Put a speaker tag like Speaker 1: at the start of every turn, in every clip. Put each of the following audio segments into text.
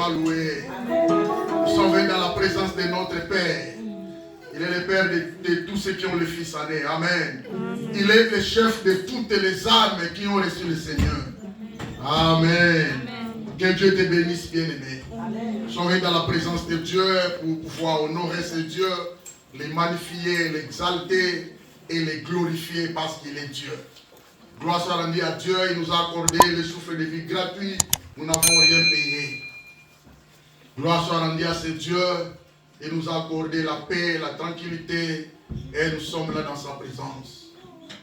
Speaker 1: soit loué. Nous sommes venus dans la présence de notre Père. Il est le Père de tous ceux qui ont le Fils aîné. Amen. Il est le chef de toutes les âmes qui ont reçu le Seigneur. Amen. Que Dieu te bénisse, bien-aimé. Nous sommes venus dans la présence de Dieu pour pouvoir honorer ce Dieu, les magnifier, l'exalter et les glorifier parce qu'il est Dieu. Gloire soit rendue à Dieu. Il nous a accordé le souffle de vie gratuit. Nous n'avons rien payé. Gloire soit rendue à ce Dieu. Il nous a accordé la paix, la tranquillité. Et nous sommes là dans sa présence.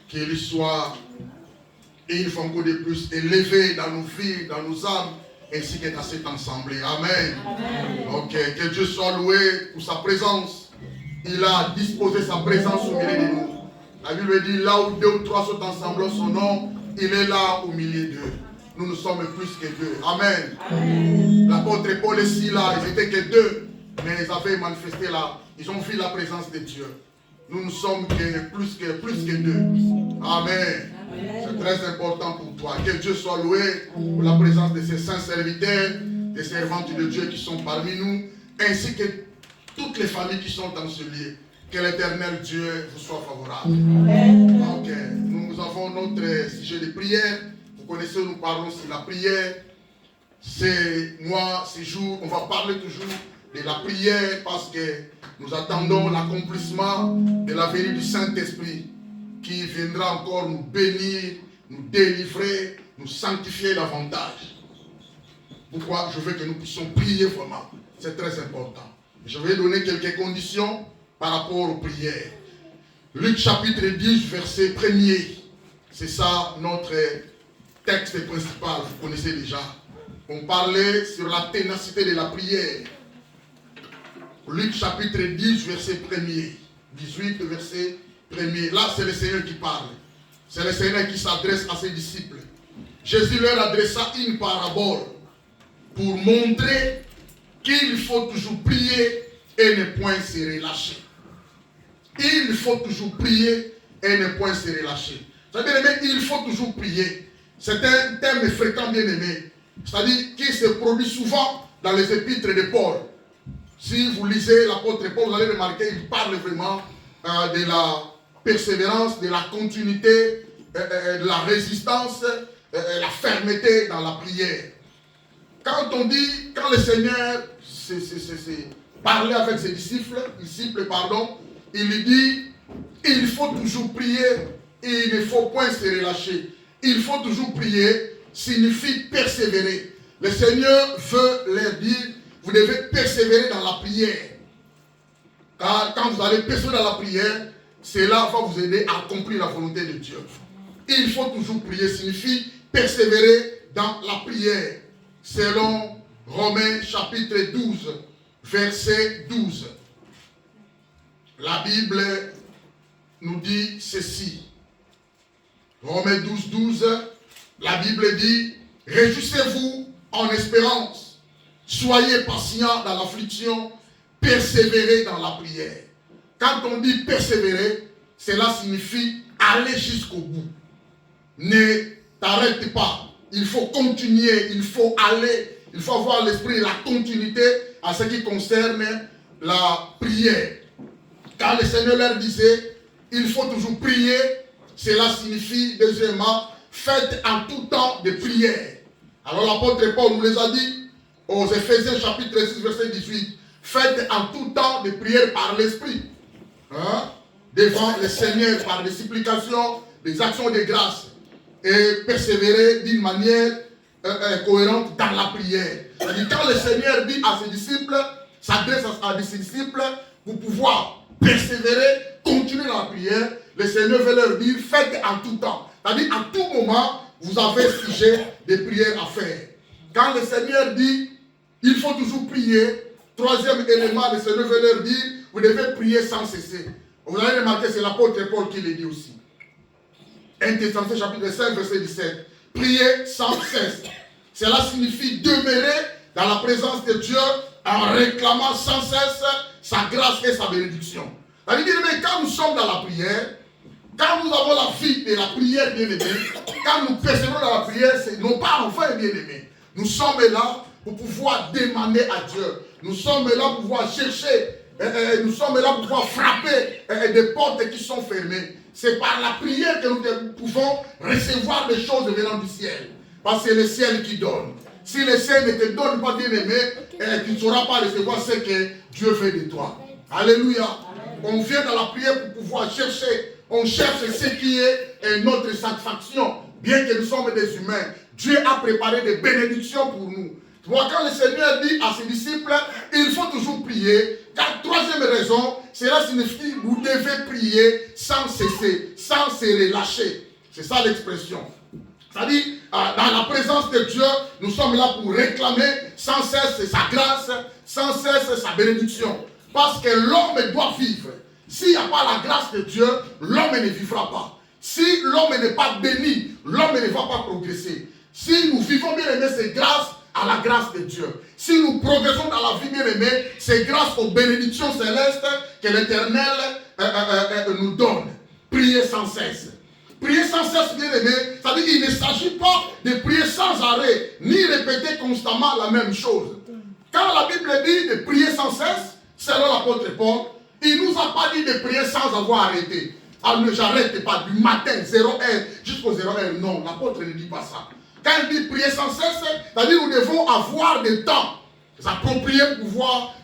Speaker 1: Qu'il soit une fois encore de plus élevé dans nos vies, dans nos âmes, ainsi que dans cette assemblée. Amen. Amen. Ok, que Dieu soit loué pour sa présence. Il a disposé sa présence au milieu de nous. La Bible dit, là où 2 ou 3 sont ensemble en son nom, il est là au milieu d'eux. Nous ne sommes plus que 2. Amen. Amen. L'apôtre Paul et Silas, ils n'étaient que 2, mais ils avaient manifesté là. Ils ont vu la présence de Dieu. Nous ne sommes que plus que 2. Amen. C'est très important pour toi. Que Dieu soit loué pour la présence de ces saints serviteurs, des servantes de Dieu qui sont parmi nous, ainsi que toutes les familles qui sont dans ce lieu. Que l'éternel Dieu vous soit favorable. Ok, nous avons notre sujet de prière. Vous connaissez, nous parlons sur la prière. C'est moi, ces jours, on va parler toujours de la prière parce que nous attendons l'accomplissement de la venue du Saint-Esprit qui viendra encore nous bénir, nous délivrer, nous sanctifier davantage. Pourquoi? Je veux que nous puissions prier vraiment. C'est très important. Je vais donner quelques conditions par rapport aux prières. Luc chapitre 10, verset 1er. C'est ça notre texte principal, vous connaissez déjà. On parlait sur la ténacité de la prière. Luc chapitre 10, verset 1er. 18, verset 1er. Là, c'est le Seigneur qui parle. C'est le Seigneur qui s'adresse à ses disciples. Jésus leur adressa une parabole pour montrer qu'il faut toujours prier et ne point se relâcher. Il faut toujours prier et ne point se relâcher. C'est-à-dire, il faut toujours prier. C'est un thème fréquent, bien aimé. C'est-à-dire qui se produit souvent dans les épîtres de Paul. Si vous lisez l'apôtre Paul, vous allez remarquer qu'il parle vraiment de la persévérance, de la continuité, de la résistance, la fermeté dans la prière. Quand on dit, quand le Seigneur parlait avec ses disciples, il lui dit, il faut toujours prier et il ne faut point se relâcher. Il faut toujours prier signifie persévérer. Le Seigneur veut leur dire, vous devez persévérer dans la prière. Car quand vous allez persévérer dans la prière, cela va vous aider à accomplir la volonté de Dieu. Il faut toujours prier signifie persévérer dans la prière. Selon Romains chapitre 12, verset 12. La Bible nous dit ceci. Romains 12, 12. La Bible dit, réjouissez-vous en espérance. Soyez patients dans l'affliction. Persévérez dans la prière. Quand on dit persévérer, cela signifie aller jusqu'au bout. Ne t'arrête pas. Il faut continuer, il faut aller. Il faut avoir l'esprit et la continuité à ce qui concerne la prière. Quand le Seigneur leur disait, il faut toujours prier, cela signifie, deuxièmement, faites en tout temps de prière. Alors l'apôtre Paul nous les a dit, aux Éphésiens chapitre 6, verset 18, faites en tout temps de prière par l'Esprit. Devant le Seigneur par des supplications, des actions de grâce. Et persévérer d'une manière cohérente dans la prière. C'est-à-dire, quand le Seigneur dit à ses disciples, s'adresse à ses disciples, pour pouvoir persévérer, continuer dans la prière, le Seigneur veut leur dire, faites en tout temps. C'est-à-dire, à tout moment, vous avez sujet de prière à faire. Quand le Seigneur dit, il faut toujours prier, troisième élément, le Seigneur veut leur dire, vous devez prier sans cesser. Vous allez remarquer, c'est l'apôtre Paul qui le dit aussi. 1 Thessaloniciens chapitre 5, verset 17. Priez sans cesse. Cela signifie demeurer dans la présence de Dieu en réclamant sans cesse sa grâce et sa bénédiction. C'est-à-dire, mais quand nous sommes dans la prière, quand nous avons la vie de la prière bien-aimée, quand nous persévérons dans la prière, c'est non pas enfin bien-aimés. Nous sommes là pour pouvoir demander à Dieu. Nous sommes là pour pouvoir chercher. Nous sommes là pour pouvoir frapper des portes qui sont fermées. C'est par la prière que nous pouvons recevoir des choses venant du ciel. Parce que c'est le ciel qui donne. Si le ciel ne te donne pas, bien-aimé, tu ne sauras pas recevoir ce que Dieu fait de toi. Alléluia. On vient dans la prière pour pouvoir chercher. On cherche ce qui est notre satisfaction. Bien que nous sommes des humains, Dieu a préparé des bénédictions pour nous. Tu vois, quand le Seigneur dit à ses disciples, il faut toujours prier. Car troisième raison, cela signifie que vous devez prier sans cesser, sans se relâcher. C'est ça l'expression. C'est-à-dire, dans la présence de Dieu, nous sommes là pour réclamer sans cesse sa grâce, sans cesse sa bénédiction. Parce que l'homme doit vivre. S'il n'y a pas la grâce de Dieu, l'homme ne vivra pas. Si l'homme n'est pas béni, l'homme ne va pas progresser. Si nous vivons, bien aimé, c'est grâce à la grâce de Dieu. Si nous progressons dans la vie, bien aimé, c'est grâce aux bénédictions célestes que l'Éternel nous donne. Priez sans cesse. Prier sans cesse, bien aimé, c'est-à-dire qu'il ne s'agit pas de prier sans arrêt, ni répéter constamment la même chose. Quand la Bible dit de prier sans cesse, selon l'apôtre Paul, il ne nous a pas dit de prier sans avoir arrêté. Alors ne j'arrête pas du matin, 0 heure, jusqu'au 0 heure. Non, l'apôtre ne dit pas ça. Quand il dit prier sans cesse, c'est-à-dire nous devons avoir des temps appropriés pour pouvoir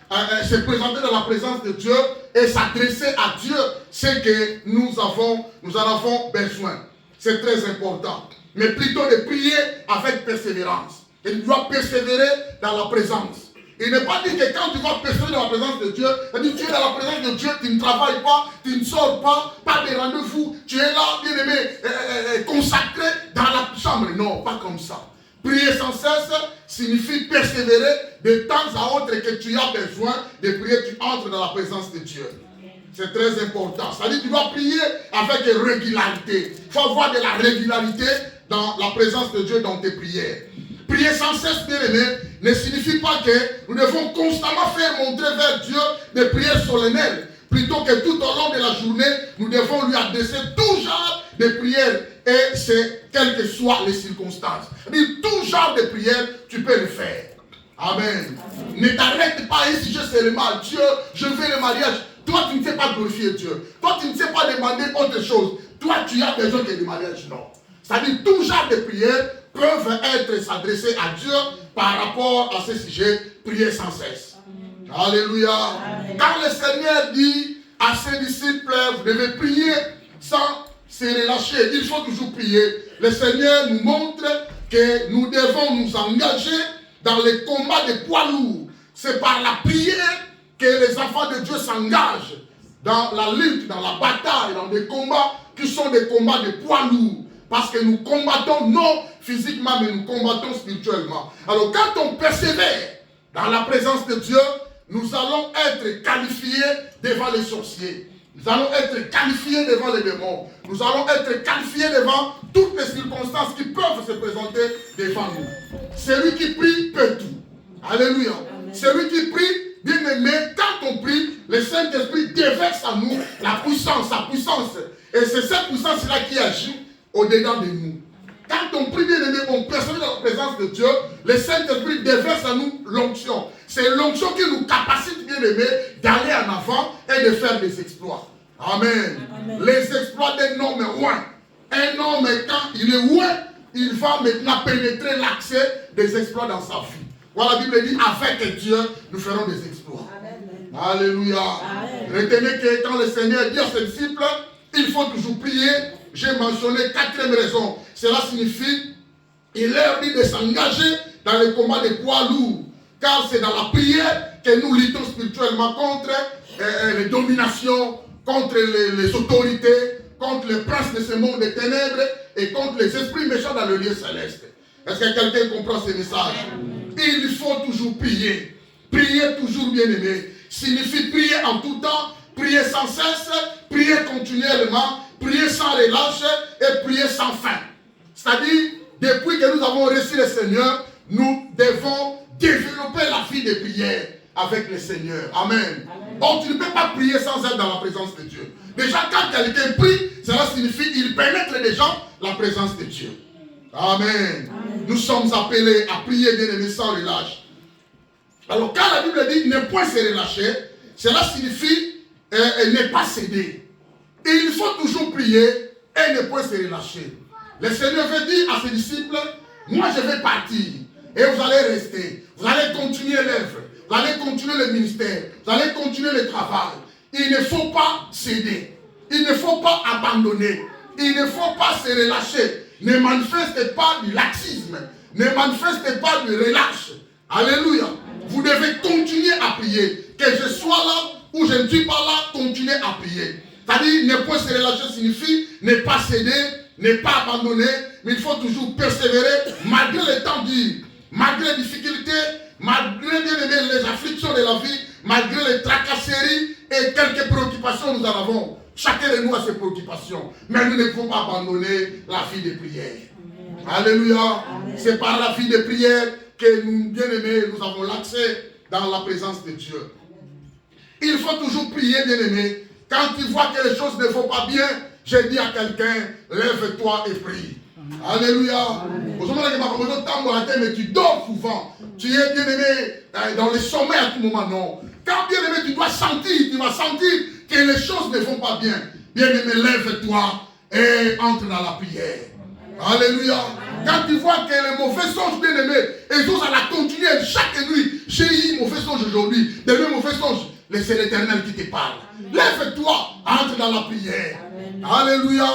Speaker 1: se présenter dans la présence de Dieu et s'adresser à Dieu ce que nous en avons besoin. C'est très important. Mais plutôt de prier avec persévérance. Et tu dois persévérer dans la présence. Il n'est pas dit que quand tu vas persévérer dans la présence de Dieu, c'est-à-dire tu es dans la présence de Dieu, tu ne travailles pas, tu ne sors pas de rendez-vous, tu es là, bien aimé, consacré dans la chambre. Non, pas comme ça. Prier sans cesse signifie persévérer de temps à autre que tu as besoin de prier, tu entres dans la présence de Dieu. C'est très important. C'est-à-dire que tu dois prier avec régularité. Il faut avoir de la régularité dans la présence de Dieu dans tes prières. Prier sans cesse, bien aimé, ne signifie pas que nous devons constamment faire montrer vers Dieu des prières solennelles. Plutôt que tout au long de la journée, nous devons lui adresser tout genre de prières. Et c'est quelles que soient les circonstances. Tout genre de prières, tu peux le faire. Amen. Ne t'arrête pas ici, je seulement Dieu, je veux le mariage. Toi, tu ne sais pas glorifier Dieu. Toi, tu ne sais pas demander autre chose. Toi, tu as besoin que le mariage. Non. C'est-à-dire, tout genre de prières peuvent être s'adresser à Dieu par rapport à ce sujet, prier sans cesse. Alléluia. Amen. Quand le Seigneur dit à ses disciples, vous devez prier sans se relâcher, il faut toujours prier. Le Seigneur nous montre que nous devons nous engager dans les combats de poids lourds. C'est par la prière que les enfants de Dieu s'engagent dans la lutte, dans la bataille, dans des combats qui sont des combats de poids lourds. Parce que nous combattons non physiquement, mais nous combattons spirituellement. Alors quand on persévère dans la présence de Dieu, nous allons être qualifiés devant les sorciers. Nous allons être qualifiés devant les démons. Nous allons être qualifiés devant toutes les circonstances qui peuvent se présenter devant nous. Celui qui prie peut tout. Alléluia. Amen. Celui qui prie, bien aimé, quand on prie, le Saint-Esprit déverse en nous la puissance, sa puissance. Et c'est cette puissance-là qui agit au-dedans de nous. Quand on prie, bien aimé, on persévère dans la présence de Dieu, le Saint-Esprit déverse en nous l'onction. C'est l'onction qui nous capacite, bien aimé, d'aller en avant et de faire des exploits. Amen. Amen. Les exploits d'un homme roi. Un homme, quand il est roi, il va maintenant pénétrer l'accès des exploits dans sa vie. Voilà, la Bible dit, avec Dieu, nous ferons des exploits. Amen. Alléluia. Amen. Retenez que quand le Seigneur dit à ses disciples, il faut toujours prier. J'ai mentionné 4e raison. Cela signifie, il leur dit de s'engager dans les combats de poids lourds. Car c'est dans la prière que nous luttons spirituellement contre les dominations, contre les autorités, contre les princes de ce monde des ténèbres et contre les esprits méchants dans le lieu céleste. Est-ce que quelqu'un comprend ce message? Il faut toujours prier. Prier toujours, bien aimé. Signifie prier en tout temps, prier sans cesse, prier continuellement, prier sans relâche et prier sans fin. C'est-à-dire, depuis que nous avons reçu le Seigneur, nous devons développer la vie de prière avec le Seigneur. Amen. Donc, tu ne peux pas prier sans être dans la présence de Dieu. Déjà, quand quelqu'un prie, cela signifie qu'il pénètre déjà la présence de Dieu. Amen. Amen. Nous sommes appelés à prier, bien aimés, sans relâche. Alors quand la Bible dit ne point se relâcher, cela signifie ne pas céder. Et il faut toujours prier et ne point se relâcher. Le Seigneur veut dire à ses disciples, moi je vais partir et vous allez rester. Vous allez continuer l'œuvre, vous allez continuer le ministère, vous allez continuer le travail. Il ne faut pas céder, il ne faut pas abandonner, il ne faut pas se relâcher. Ne manifestez pas du laxisme, ne manifestez pas de relâche. Alléluia. Vous devez continuer à prier. Que je sois là ou je ne suis pas là, continuez à prier. C'est-à-dire, ne pas se relâcher signifie ne pas céder, ne pas abandonner, mais il faut toujours persévérer malgré les temps durs, malgré les difficultés, malgré les afflictions de la vie, malgré les tracasseries et quelques préoccupations nous en avons. Chacun de nous a ses préoccupations, mais nous ne pouvons pas abandonner la vie de prière. Alléluia. C'est par la vie de prière que nous, bien-aimés, nous avons l'accès dans la présence de Dieu. Il faut toujours prier, bien-aimés. Quand tu vois que les choses ne vont pas bien, je dis à quelqu'un, lève-toi et prie. Alléluia. Mais tu dors souvent. Tu es bien-aimé dans les sommets à tout moment, non. Quand bien-aimé, tu dois sentir, tu vas sentir que les choses ne vont pas bien. Bien-aimé, lève-toi et entre dans la prière. Alléluia. Quand tu vois que les mauvais songes, bien-aimés, ils osent à la continuer chaque nuit. J'ai eu mauvais songe aujourd'hui. Demain, mauvais songe. C'est l'Éternel qui te parle. Lève-toi, entre dans la prière. Alléluia.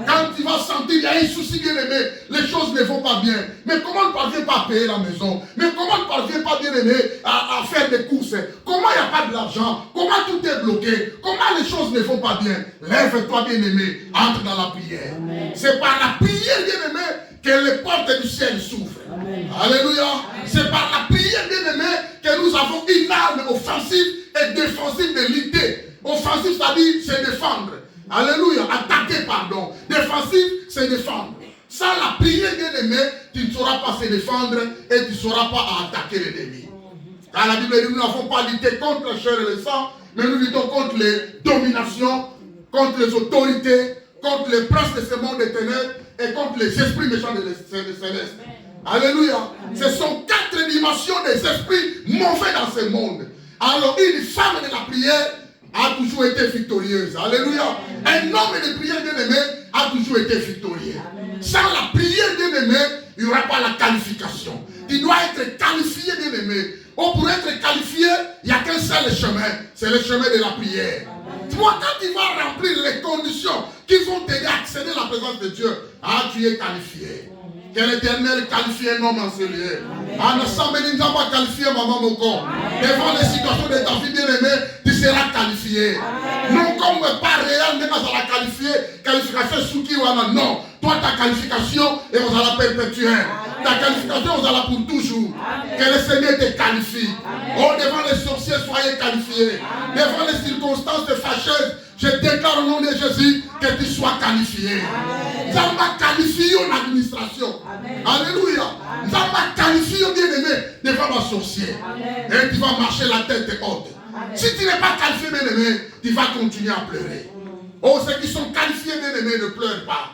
Speaker 1: Quand tu vas sentir qu'il y a un souci, bien-aimé, les choses ne vont pas bien. Mais comment on ne parvient pas à payer la maison? Mais comment on ne parvient pas, bien-aimé, à faire des courses? Comment il n'y a pas de l'argent? Comment tout est bloqué? Comment les choses ne vont pas bien? Lève-toi, bien-aimé, entre dans la prière. C'est par la prière, bien-aimé, que les portes du ciel s'ouvrent. Alléluia. C'est par la prière, bien-aimé, que nous avons une arme offensive et défensive de lutter. Offensive, c'est-à-dire se défendre. Alléluia. Attaquer, pardon. Défensif, c'est défendre. Sans la prière, bien-aimé, tu ne sauras pas se défendre et tu ne sauras pas attaquer l'ennemi. Car la Bible dit, nous n'avons pas lutté contre la chair et le sang, mais nous luttons contre les dominations, contre les autorités, contre les princes de ce monde des ténèbres et contre les esprits méchants de céleste. Alléluia. Ce sont 4 dimensions des esprits mauvais dans ce monde. Alors une femme de la prière a toujours été victorieuse. Alléluia. Un homme de prière, bien-aimé, a toujours été victorieux. Sans la prière, bien-aimé, il n'y aura pas la qualification. Tu dois être qualifié, bien-aimé. Pour être qualifié, il n'y a qu'un seul chemin. C'est le chemin de la prière. Toi, quand tu vas remplir les conditions qui vont t'aider à accéder à la présence de Dieu, tu es qualifié. Que l'Éternel qualifie un homme en ce lieu. En ensemble, nous avons qualifié maman Moko. Devant les situations de ta vie bien-aimée, tu seras qualifié. Non comme pas réel, mais on va la qualifier. Qualification sous qui ou non. Toi, ta qualification, et on va la perpétuer. Ta qualification, on va la pour toujours. Que le Seigneur te qualifie. Oh, devant les sorciers, soyez qualifiés. Devant les circonstances fâcheuses, je déclare au nom de Jésus que tu sois qualifié. Ça m'a qualifié en administration. Alléluia. Ça m'a qualifié, bien-aimé, devant ma sorcière. Et tu vas marcher la tête haute. Si tu n'es pas qualifié, bien-aimé, tu vas continuer à pleurer. Oh, ceux qui sont qualifiés, bien-aimés, ne pleurent pas.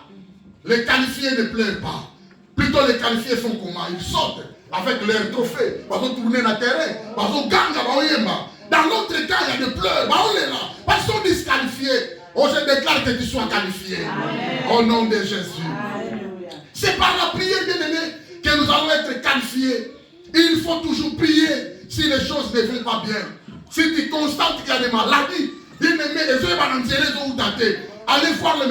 Speaker 1: Les qualifiés ne pleurent pas. Plutôt les qualifiés font comment? Ils sortent avec leurs trophées. Ils vont tourner dans le terrain. Ils vont gagner. Dans l'autre cas, il y a des pleurs. On est là. Parce qu'ils sont disqualifiés. Oh, je déclare que tu sois qualifié. Au nom de Jésus. C'est par la prière, bien-aimé, que nous allons être qualifiés. Il faut toujours prier si les choses ne vont pas bien. Si tu constates qu'il y a des maladies, bien-aimé, allez voir le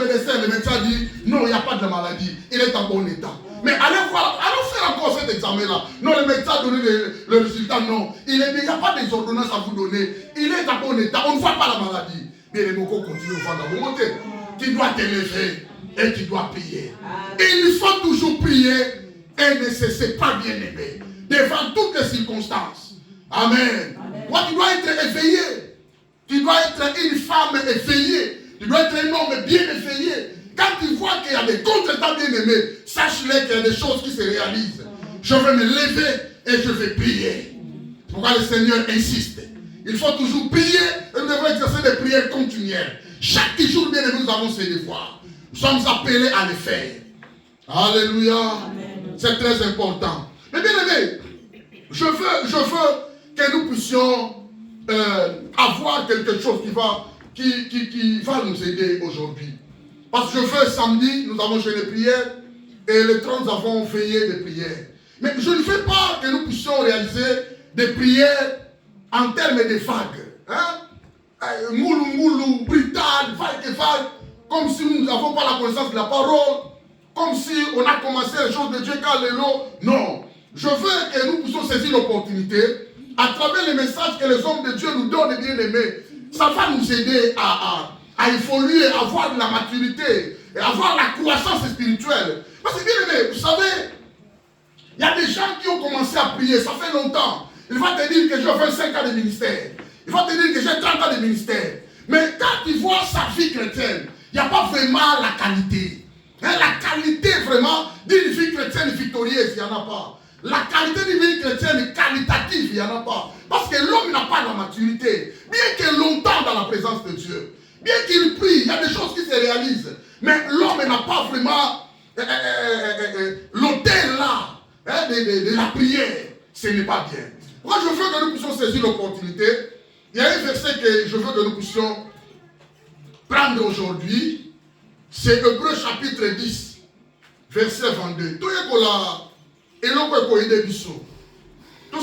Speaker 1: médecin dit non, il n'y a pas de maladie, il est en bon état. Mais allez faire encore cet examen-là. Non, le médecin a donné le résultat, non. Il n'y a pas des ordonnances à vous donner. Il est en bon état, on ne voit pas la maladie. Bien, les mots continuent à vous monter. Tu dois te lever et tu dois prier. Et il faut toujours prier et ne cesser pas, bien aimé, devant toutes les circonstances. Amen. Toi, tu dois être éveillé. Tu dois être une femme éveillée. Tu dois être un homme bien éveillé. Quand tu vois qu'il y a des contretemps bien aimés, sache-le qu'il y a des choses qui se réalisent. Je vais me lever et je vais prier. Pourquoi le Seigneur insiste? Il faut toujours prier et nous devons exercer des prières continuelles. Chaque jour, bien aimé, nous avons ces devoirs. Nous sommes appelés à les faire. Alléluia. C'est très important. Mais bien aimé, je veux que nous puissions avoir quelque chose qui va nous aider aujourd'hui. Parce que je veux samedi, nous avons jeûné prière et le 30 nous avons veillé de prière. Mais je ne veux pas que nous puissions réaliser des prières en termes de vagues. Hein? Moulou, brutal, vague, comme si nous n'avons pas la connaissance de la parole, comme si on a commencé les choses de Dieu car les lots. Non. Je veux que nous puissions saisir l'opportunité à travers les messages que les hommes de Dieu nous donnent, bien aimés. Ça va nous aider à évoluer, à avoir de la maturité, et à avoir la croissance spirituelle. Parce que bien aimé, vous savez, il y a des gens qui ont commencé à prier, ça fait longtemps. Il va te dire que j'ai 25 ans de ministère. Il va te dire que j'ai 30 ans de ministère. Mais quand tu vois sa vie chrétienne, il n'y a pas vraiment la qualité. Hein, la qualité vraiment d'une vie chrétienne victorieuse, il n'y en a pas. La qualité d'une vie chrétienne qualitative, il n'y en a pas. Parce que l'homme n'a pas la maturité. Bien qu'il est longtemps dans la présence de Dieu, bien qu'il prie, il y a des choses qui se réalisent. Mais l'homme n'a pas vraiment l'autel là hein, de la prière. Ce n'est pas bien. Moi, je veux que nous puissions saisir l'opportunité. Il y a un verset que je veux que nous puissions prendre aujourd'hui. C'est Hébreux chapitre 10, verset 22. Tout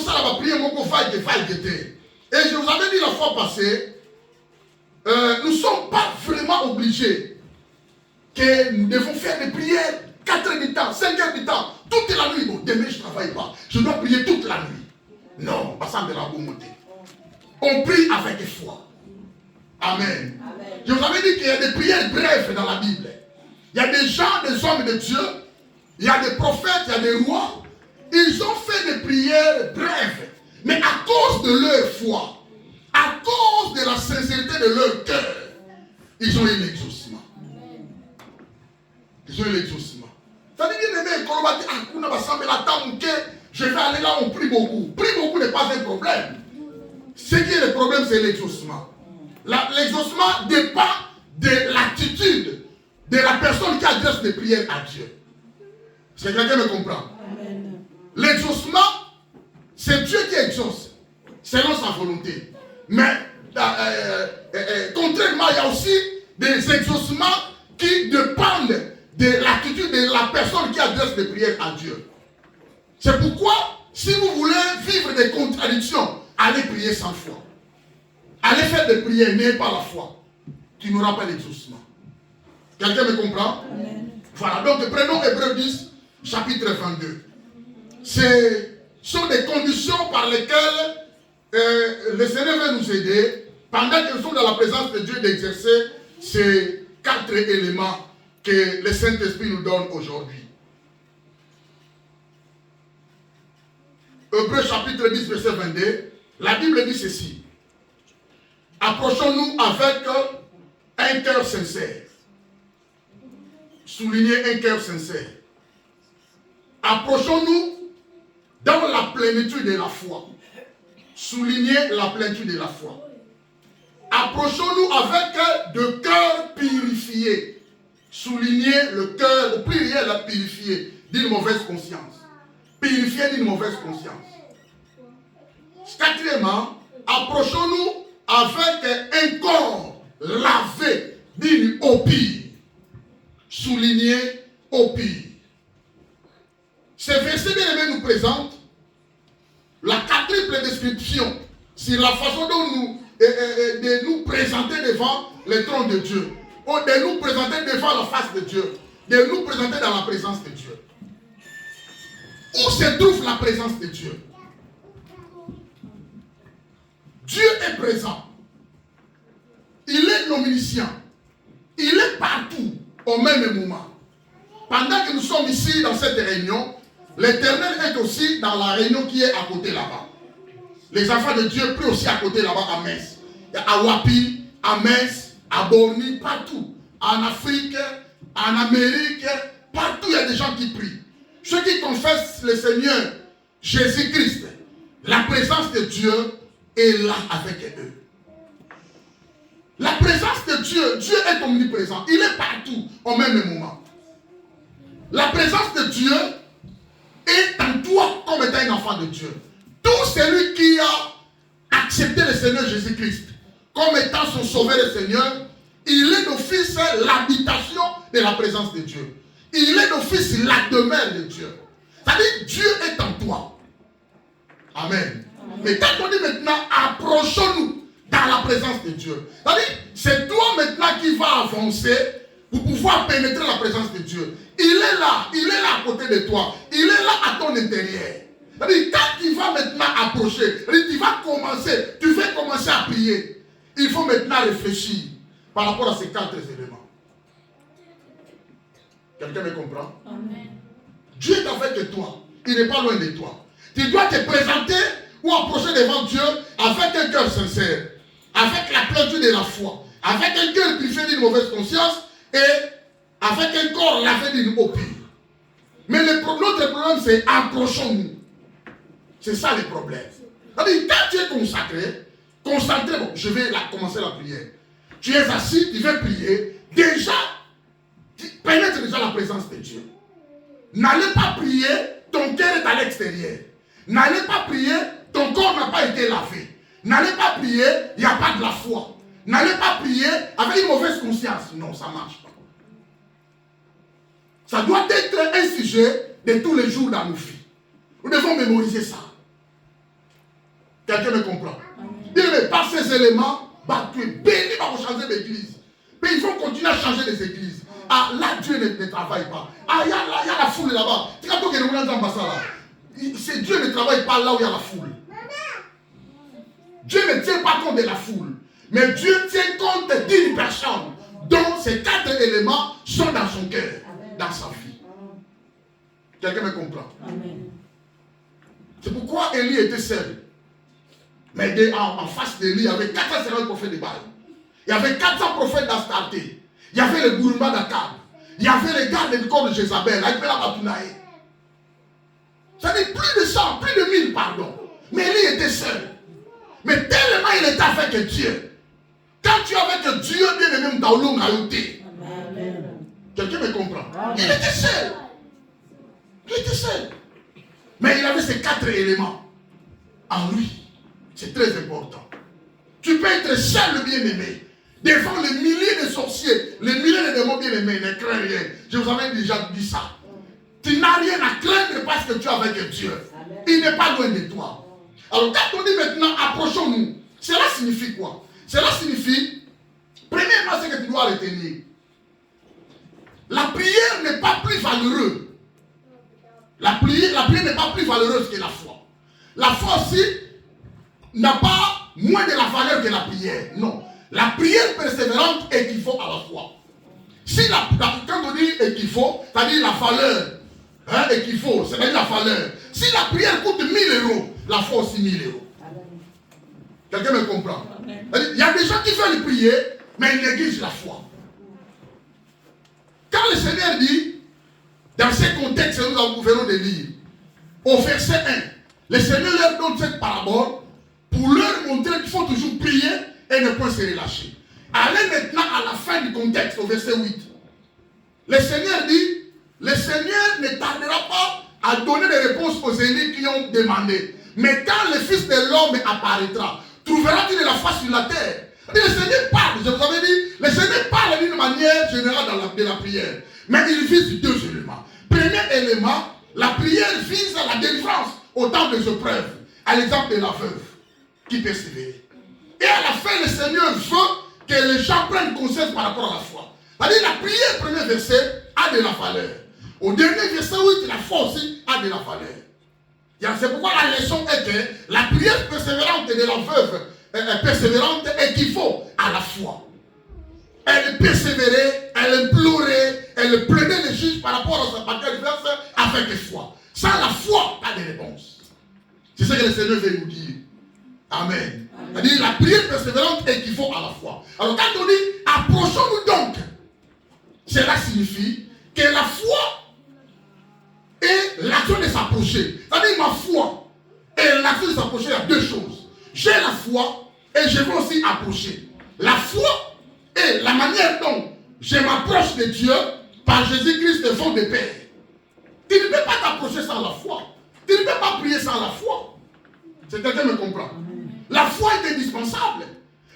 Speaker 1: ça, va prier mon faille. Et je vous avais dit la fois passée, nous ne sommes pas vraiment obligés que nous devons faire des prières 4 heures du temps, 5 heures du temps, toute la nuit. Bon, demain je ne travaille pas, je dois prier toute la nuit. Non, pas ça de la bonté. On prie avec foi. Amen. Amen. Je vous avais dit qu'il y a des prières brèves dans la Bible. Il y a des gens, des hommes de Dieu, il y a des prophètes, il y a des rois. Ils ont fait des prières brèves. Mais à cause de leur foi, à cause de la sincérité de leur cœur, ils ont eu l'exaucement. Ils ont eu l'exaucement. C'est-à-dire je vais aller là, on prie beaucoup. Prie beaucoup n'est pas un problème. Ce qui est le problème, c'est l'exaucement. L'exaucement dépend de l'attitude de la personne qui adresse des prières à Dieu. Est-ce que quelqu'un me comprend? L'exaucement, c'est Dieu qui exauce, selon sa volonté. Mais, contrairement, il y a aussi des exaucements qui dépendent de l'attitude de la personne qui adresse des prières à Dieu. C'est pourquoi, si vous voulez vivre des contradictions, allez prier sans foi. Allez faire des prières, n'ayez pas la foi. Tu n'auras pas l'exaucement. Quelqu'un me comprend? Amen. Voilà, donc prenons Hébreux 10, chapitre 22. Ce sont des conditions par lesquelles le Seigneur va nous aider, pendant que nous sommes dans la présence de Dieu, d'exercer ces 4 éléments que le Saint-Esprit nous donne aujourd'hui. Hébreux chapitre 10, verset 22, la Bible dit ceci. Approchons-nous avec un cœur sincère. Soulignez un cœur sincère. Approchons-nous dans la plénitude de la foi. Soulignez la plénitude de la foi. Approchons-nous avec de cœur purifié. Soulignez le cœur, au pluriel, la purifié d'une mauvaise conscience. Purifié d'une mauvaise conscience. Quatrièmement, approchons-nous avec un corps lavé d'une eau pure. Soulignez eau pure. Ce verset bien aimé nous présente la quadruple description sur la façon dont de nous présenter devant le trône de Dieu, ou de nous présenter devant la face de Dieu, de nous présenter dans la présence de Dieu. Où se trouve la présence de Dieu? Dieu est présent. Il est omniscient. Il est partout au même moment. Pendant que nous sommes ici dans cette réunion, l'Éternel est aussi dans la réunion qui est à côté là-bas. Les enfants de Dieu prient aussi à côté là-bas à Metz. À Wapi, à Metz, à Borny, partout. En Afrique, en Amérique, partout il y a des gens qui prient. Ceux qui confessent le Seigneur Jésus-Christ, la présence de Dieu est là avec eux. La présence de Dieu, Dieu est omniprésent. Il est partout au même moment. La présence de Dieu est en toi comme étant un enfant de Dieu. Tout celui qui a accepté le Seigneur Jésus-Christ comme étant son sauveur et Seigneur, il est d'office l'habitation de la présence de Dieu. Il est d'office la demeure de Dieu. C'est-à-dire Dieu est en toi. Amen. Mais quand on dit maintenant, approchons-nous dans la présence de Dieu. C'est-à-dire, c'est toi maintenant qui vas avancer pour pouvoir pénétrer la présence de Dieu. Il est là à côté de toi. Il est là à ton intérieur. C'est-à-dire, quand tu vas maintenant approcher, tu vas commencer à prier. Il faut maintenant réfléchir par rapport à ces 4 éléments. Quelqu'un me comprend? Amen. Dieu est avec toi. Il n'est pas loin de toi. Tu dois te présenter ou approcher devant Dieu avec un cœur sincère, avec la plénitude de la foi, avec un cœur purifié d'une mauvaise conscience et avec un corps lavé d'une eau pure. Mais notre problème, c'est approchons-nous. C'est ça le problème. C'est-à-dire, quand tu es consacré, concentré, bon, je vais commencer la prière. Tu es assis, tu veux prier. Déjà, tu pénètres déjà la présence de Dieu. N'allez pas prier, ton cœur est à l'extérieur. N'allez pas prier, ton corps n'a pas été lavé. N'allez pas prier, il n'y a pas de la foi. N'allez pas prier avec une mauvaise conscience. Non, ça ne marche pas. Ça doit être un sujet de tous les jours dans nos vies. Nous devons mémoriser ça. Quelqu'un me comprend? Bien, par ces éléments, tu es béni par changer d'église. Mais il faut continuer à changer les églises. Ah, là, Dieu ne travaille pas. Ah, il y a la foule là-bas. C'est Dieu ne travaille pas là où il y a la foule. Dieu ne tient pas compte de la foule. Mais Dieu tient compte d'une personne dont ces 4 éléments sont dans son cœur, dans sa vie. Quelqu'un me comprend? Amen. C'est pourquoi Élie était seul. Mais en face d'Élie, il y avait 450 prophètes de Baal. Il y avait 400 prophètes d'Astarté. Il y avait le gourmand d'Akab. Il y avait les gardes du corps de Jézabel. Avec la Batounaï. C'est-à-dire plus de 100, plus de 1000, pardon. Mais Élie était seul. Mais tellement il était avec Dieu. Quand tu es avec Dieu, bien aimé, Mtaoulou Ngaouté. Quelqu'un me comprend? Amen. Il était seul. Il était seul. Mais il avait ces 4 éléments en lui. C'est très important. Tu peux être seul, le bien-aimé. Devant les milliers de sorciers, les milliers de démons bien-aimés, ne crains rien. Je vous avais déjà dit ça. Tu n'as rien à craindre parce que tu es avec Dieu. Il n'est pas loin de toi. Alors quand on dit maintenant, approchons-nous, cela signifie quoi? Cela signifie, premièrement, ce que tu dois retenir. La prière n'est pas plus valeureuse. La prière n'est pas plus valeureuse que la foi. La foi aussi n'a pas moins de la valeur que la prière. Non. La prière persévérante équivaut à la foi. Si quand on dit équivaut, c'est-à-dire la valeur, équivaut, c'est-à-dire la valeur. Si la prière coûte 1000 €, la foi aussi 1000 €. Quelqu'un me comprend? Il y a des gens qui veulent prier, mais ils négligent la foi. Quand le Seigneur dit, dans ce contexte que nous venons de lire, au verset 1, le Seigneur leur donne cette parabole pour leur montrer qu'il faut toujours prier et ne pas se relâcher. Allez maintenant à la fin du contexte, au verset 8. Le Seigneur dit, le Seigneur ne tardera pas à donner des réponses aux élus qui ont demandé. Mais quand le Fils de l'homme apparaîtra, trouvera-t-il de la face sur la terre? Le Seigneur parle, je vous avais dit, le Seigneur parle d'une manière générale de la prière. Mais il vise 2 éléments. Premier élément, la prière vise à la délivrance au temps des épreuves. À l'exemple de la veuve qui persévère. Et à la fin, le Seigneur veut que les gens prennent conscience par rapport à la foi. C'est-à-dire la prière, premier verset, a de la valeur. Au dernier verset, oui, la foi aussi a de la valeur. C'est pourquoi la leçon est que la prière persévérante de la veuve persévérante équivaut à la foi. Elle persévérait, elle implorait, elle plaidait les juges par rapport à sa partie adverse avec foi. Sans la foi, pas de réponse. C'est ce que le Seigneur veut nous dire. Amen. C'est-à-dire la prière persévérante équivaut à la foi. Alors quand on dit approchons-nous donc, cela signifie que la foi et l'action de s'approcher. C'est-à-dire ma foi et l'action de s'approcher, il y a 2 choses. J'ai la foi et je veux aussi approcher. La foi et la manière dont je m'approche de Dieu par Jésus-Christ vont de pair. Tu ne peux pas t'approcher sans la foi. Tu ne peux pas prier sans la foi. C'est quelqu'un me comprend. La foi est indispensable.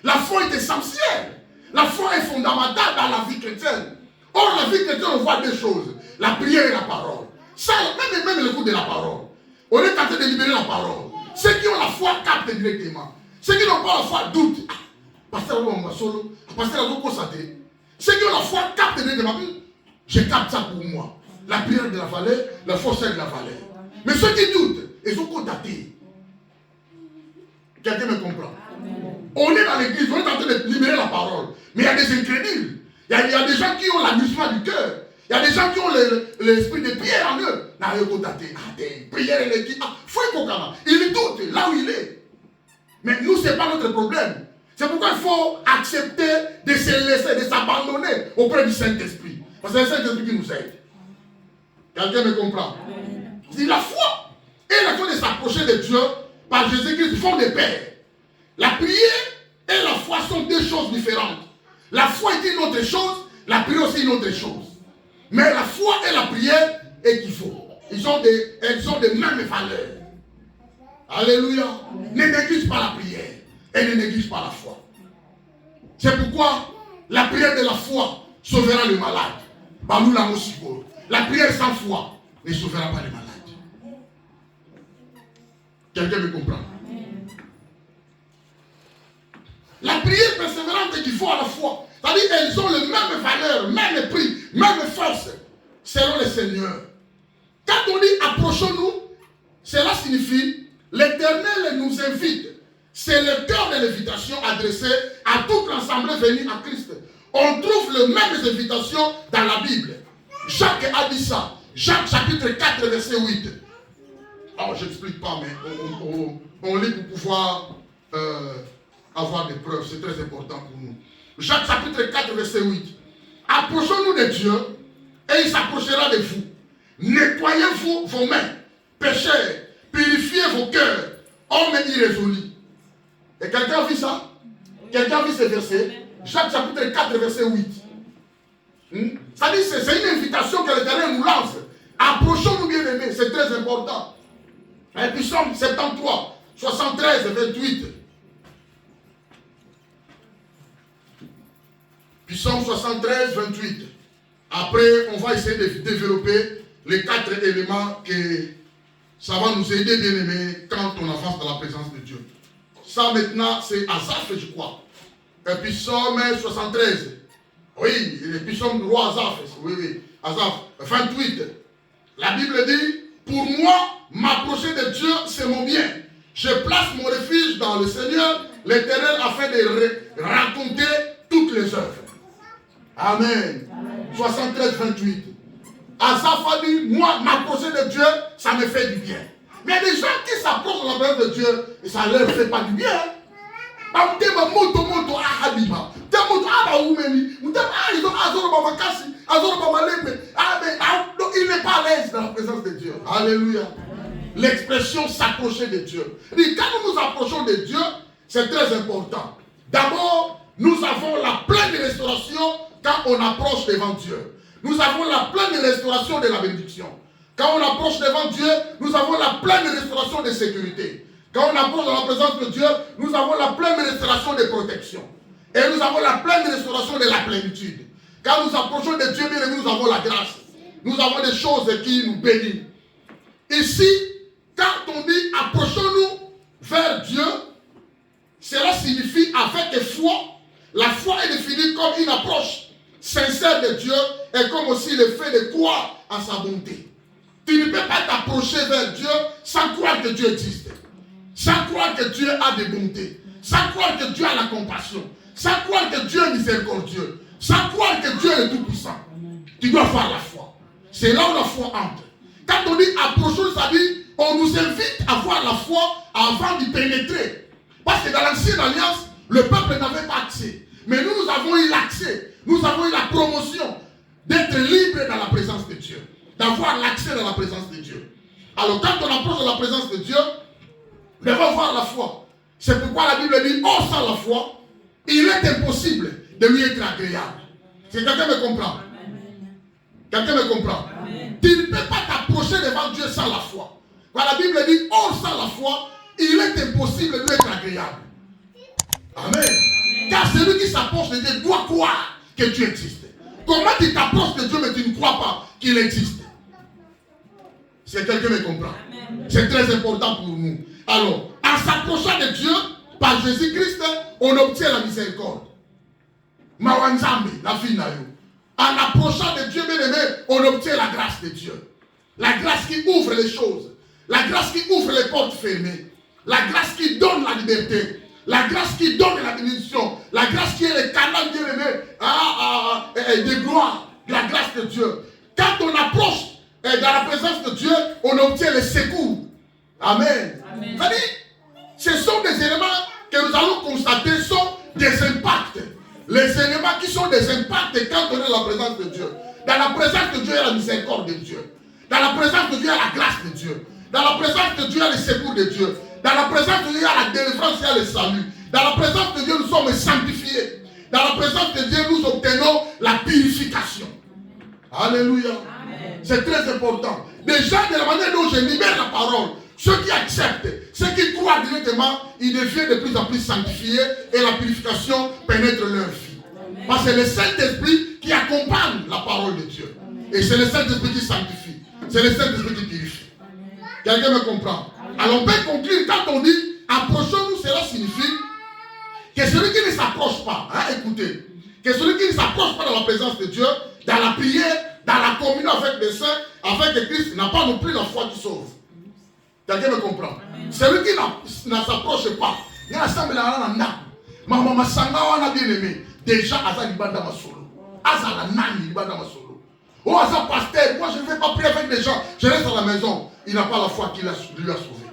Speaker 1: La foi est essentielle. La foi est fondamentale dans la vie chrétienne. Or, la vie chrétienne, on voit deux choses. La prière et la parole. Ça, même l'écoute de la parole. On est en train de libérer la parole. Ceux qui ont la foi captent directement. Ceux qui n'ont pas la foi doutent. Pasteur, on va solo. Pasteur, on va constater. Ceux qui ont la foi captent directement. Je capte ça pour moi. La prière de la vallée, la force de la vallée. Mais ceux qui doutent, ils sont contactés. Quelqu'un me comprend? On est dans l'église, on est en train de libérer la parole. Mais il y a des incrédules. Il y a des gens qui ont l'amusement du cœur. Il y a des gens qui ont l'esprit de prière en eux. Des prières et les qui. Il doute là où il est. Mais nous, ce n'est pas notre problème. C'est pourquoi il faut accepter de se laisser, de s'abandonner auprès du Saint-Esprit. Parce que c'est le Saint-Esprit qui nous aide. Quelqu'un me comprend? C'est la foi et la foi de s'approcher de Dieu par Jésus-Christ font des pères. La prière et la foi sont deux choses différentes. La foi est une autre chose, la prière aussi une autre chose. Mais la foi et la prière équivalent. Elles ont des mêmes valeurs. Alléluia. Ne néglige pas la prière et ne néglige pas la foi. C'est pourquoi la prière de la foi sauvera le malade. La prière sans foi ne sauvera pas les malades. Quelqu'un me comprend? La prière persévérante qu'il faut à la foi. C'est-à-dire qu'elles ont les mêmes valeurs, même prix, même force, selon le Seigneur. Quand on dit approchons-nous, cela signifie l'Éternel nous invite. C'est le cœur de l'invitation adressée à toute l'assemblée venue à Christ. On trouve les mêmes invitations dans la Bible. Jacques a dit ça. Jacques chapitre 4 verset 8. Alors je n'explique pas, mais on lit pour pouvoir avoir des preuves. C'est très important pour nous. Jacques chapitre 4 verset 8. Approchons-nous de Dieu et il s'approchera de vous. Nettoyez-vous vos mains, pécheurs, purifiez vos cœurs, hommes irrésolus. Et quelqu'un a vu ça? Quelqu'un a vu ce verset? Jacques chapitre 4 verset 8. Ça dit c'est une invitation que l'Éternel nous lance. Approchons-nous bien aimés, c'est très important. Et puis Psaume 73, 73, 28. Puis Psaume 73, 28. Après, on va essayer de développer les 4 éléments que ça va nous aider, bien aimés, quand on avance dans la présence de Dieu. Ça maintenant, c'est Asaph, je crois. Et puis Psaume 73. Oui, et puis Psaume du roi Asaph. Oui, Asaph 28. La Bible dit, pour moi, m'approcher de Dieu, c'est mon bien. Je place mon refuge dans le Seigneur, l'Éternel, afin de raconter toutes les œuvres. Amen. 73, 28. Asaph a dit, moi, m'approcher de Dieu, ça me fait du bien. Mais il y a des gens qui s'approchent de la présence de Dieu, et ça ne leur fait pas du bien. Il n'est pas à l'aise dans la présence de Dieu. Alléluia. L'expression s'approcher de Dieu. Et quand nous nous approchons de Dieu, c'est très important. D'abord, nous avons la pleine restauration quand on approche devant Dieu. Nous avons la pleine restauration de la bénédiction. Quand on approche devant Dieu, nous avons la pleine restauration de sécurité. Quand on approche dans la présence de Dieu, nous avons la pleine restauration de protection. Et nous avons la pleine restauration de la plénitude. Quand nous approchons de Dieu, bien aimé, nous avons la grâce. Nous avons des choses qui nous bénissent. Ici, quand on dit approchons-nous vers Dieu, cela signifie avec foi. La foi est définie comme une approche sincère de Dieu et comme aussi le fait de croire à sa bonté. Tu ne peux pas t'approcher vers Dieu sans croire que Dieu existe. Sans croire que Dieu a des bontés. Sans croire que Dieu a la compassion. Sans croire que Dieu est miséricordieux. Sans croire que Dieu est tout-puissant. Tu dois avoir la foi. C'est là où la foi entre. Quand on dit approchons, ça dit on nous invite à avoir la foi avant d'y pénétrer. Parce que dans l'ancienne alliance, le peuple n'avait pas accès. Mais nous avons eu l'accès. Nous avons eu la promotion d'être libres dans la présence de Dieu. D'avoir l'accès dans la présence de Dieu. Alors quand on approche de la présence de Dieu, nous devons avoir la foi. C'est pourquoi la Bible dit, oh sans la foi, il est impossible de lui être agréable. Si quelqu'un me comprend? Quelqu'un me comprend? Amen. Tu ne peux pas t'approcher devant Dieu sans la foi. Quand la Bible dit, oh sans la foi, il est impossible de lui être agréable. Amen. Car celui qui s'approche de Dieu doit croire que Dieu existe. Comment tu t'approches de Dieu mais tu ne crois pas qu'il existe? Si quelqu'un me comprend. C'est très important pour nous. Alors, en s'approchant de Dieu, par Jésus-Christ, on obtient la miséricorde. Mawanzambe, la fille Nayo. En approchant de Dieu, bien aimé, on obtient la grâce de Dieu. La grâce qui ouvre les choses. La grâce qui ouvre les portes fermées. La grâce qui donne la liberté. La grâce qui donne la bénédiction. La grâce qui est le canal, bien aimé, de gloire. La grâce de Dieu. Quand on approche dans la présence de Dieu, on obtient le secours. Amen. C'est-à-dire, ce sont des éléments que nous allons constater sont des impacts. Les éléments qui sont des impacts quand on est dans la présence de Dieu. Dans la présence de Dieu, il y a la miséricorde de Dieu. Dans la présence de Dieu, il y a la grâce de Dieu. Dans la présence de Dieu, il y a le secours de Dieu. Dans la présence de Dieu, il y a la délivrance, il y a le salut. Dans la présence de Dieu, nous sommes sanctifiés. Dans la présence de Dieu, nous obtenons la purification. Alléluia. C'est très important. Déjà, de la manière dont je libère la parole, ceux qui acceptent, ceux qui croient directement, ils deviennent de plus en plus sanctifiés et la purification pénètre leur vie. Parce que c'est le Saint-Esprit qui accompagne la parole de Dieu. Et c'est le Saint-Esprit qui sanctifie. C'est le Saint-Esprit qui purifie. Quelqu'un me comprend? Alors on peut conclure quand on dit approchons-nous, cela signifie que celui qui ne s'approche pas, écoutez, que celui qui ne s'approche pas dans la présence de Dieu, dans la prière, dans la communion avec les saints, avec le Christ, n'a pas non plus la foi qui sauve. Quelqu'un me comprend? Celui qui ne s'approche pas, il y a maman masanga wana bien aimé, déjà Aza libanda masolo. Aza la nani libanda masolo. Oh Aza pasteur, moi je ne vais pas prier avec des gens, je reste à la maison. Il n'a pas la foi qui lui a sauvé.